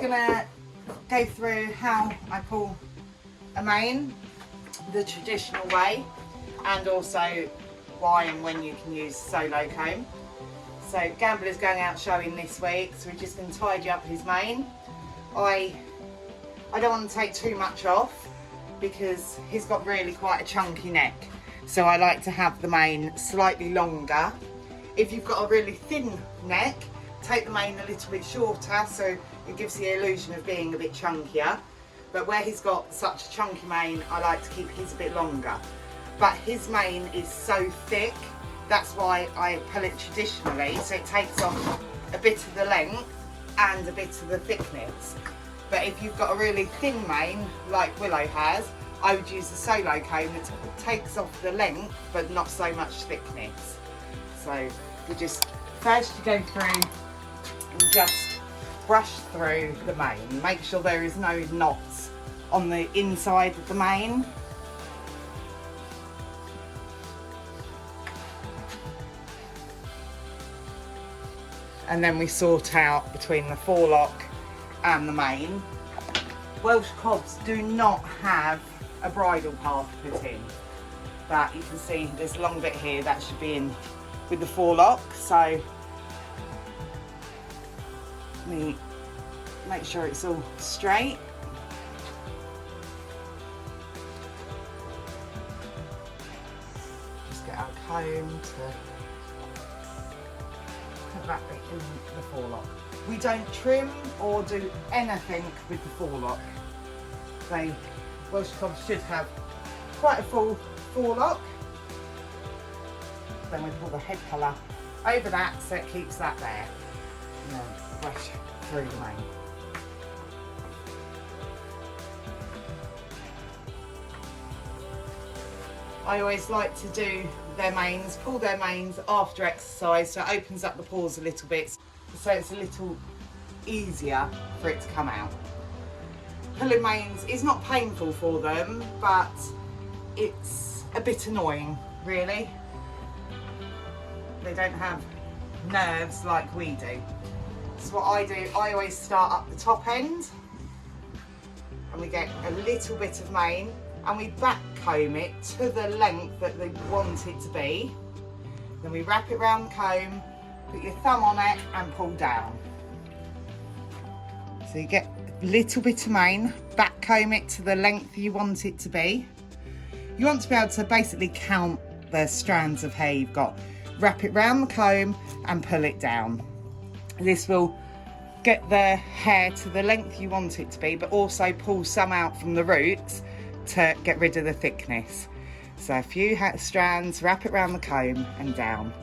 gonna go through how I pull a mane the traditional way, and also why and when you can use solo comb. So Gambler's going out showing this week, so we're just going to tidy up his mane. I don't want to take too much off because he's got really quite a chunky neck, so I like to have the mane slightly longer. If you've got a really thin neck, take the mane a little bit shorter so it gives the illusion of being a bit chunkier. But where he's got such a chunky mane, I like to keep his a bit longer. But his mane is so thick, that's why I pull it traditionally, so it takes off a bit of the length and a bit of the thickness. But if you've got a really thin mane, like Willow has, I would use the solo comb that takes off the length, but not so much thickness. So you just, first you go through and just brush through the mane. Make sure there is no knots on the inside of the mane. And then we sort out between the forelock and the mane. Welsh cobs do not have a bridle path put in, but you can see there's a long bit here that should be in with the forelock. So let me make sure it's all straight. Just get our comb to put that bit in the forelock. We don't trim or do anything with the forelock. Welsh cobs should have quite a full forelock. Then we pull the head colour over that so it keeps that there. And then brush through the mane. I always like to do their manes, pull their manes after exercise, so it opens up the pores a little bit, so it's a little easier for it to come out. Pulling manes is not painful for them, but it's a bit annoying, really. They don't have nerves like we do. So what I do, I always start up the top end, and we get a little bit of mane, and we back comb it to the length that they want it to be. Then we wrap it around the comb, put your thumb on it and pull down. So you get a little bit of mane, back comb it to the length you want it to be. You want to be able to basically count the strands of hair you've got. Wrap it round the comb and pull it down. This will get the hair to the length you want it to be, but also pull some out from the roots to get rid of the thickness. So a few strands, wrap it around the comb and down.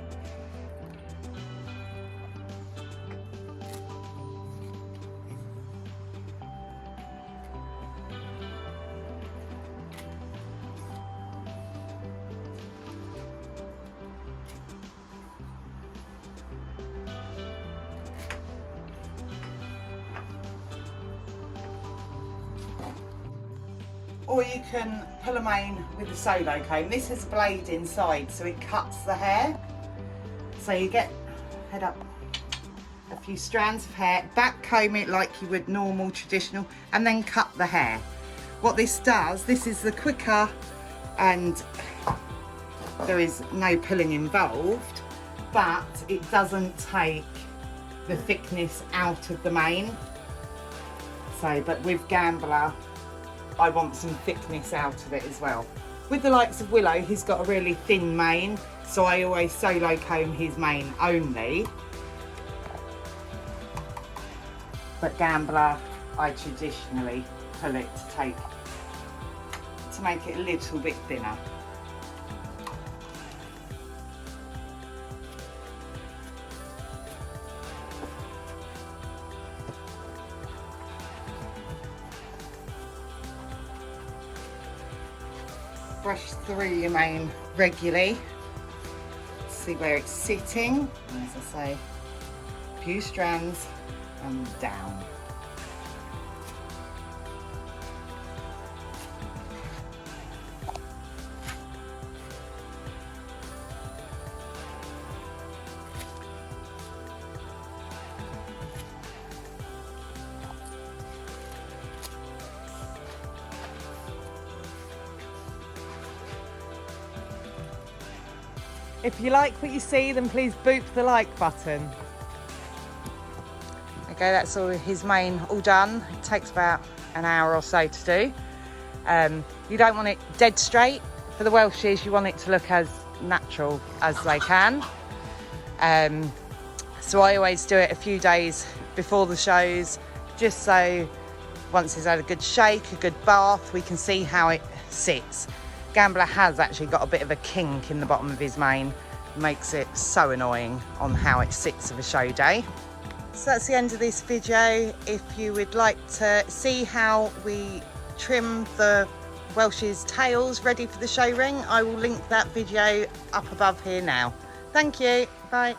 Or you can pull a mane with the solo comb. This has a blade inside, so it cuts the hair. So you get, head up, a few strands of hair, back comb it like you would normal, traditional, and then cut the hair. What this does, this is the quicker, and there is no pulling involved, but it doesn't take the thickness out of the mane. So, but with Gambler, I want some thickness out of it as well. With the likes of Willow, he's got a really thin mane, so I always solo comb his mane only. But Gambler, I traditionally pull it to make it a little bit thinner. Brush through your mane regularly, see where it's sitting, and as I say, a few strands and down. If you like what you see, then please boop the like button. Okay, that's all his mane all done. It takes about an hour or so to do. You don't want it dead straight. For the Welshes, you want it to look as natural as they can. So I always do it a few days before the shows, just so once he's had a good shake, a good bath, we can see how it sits. Gambler has actually got a bit of a kink in the bottom of his mane. Makes it so annoying on how it sits of a show day. So that's the end of this video. If you would like to see how we trim the Welsh's tails ready for the show ring, I will link that video up above here now. Thank you. Bye.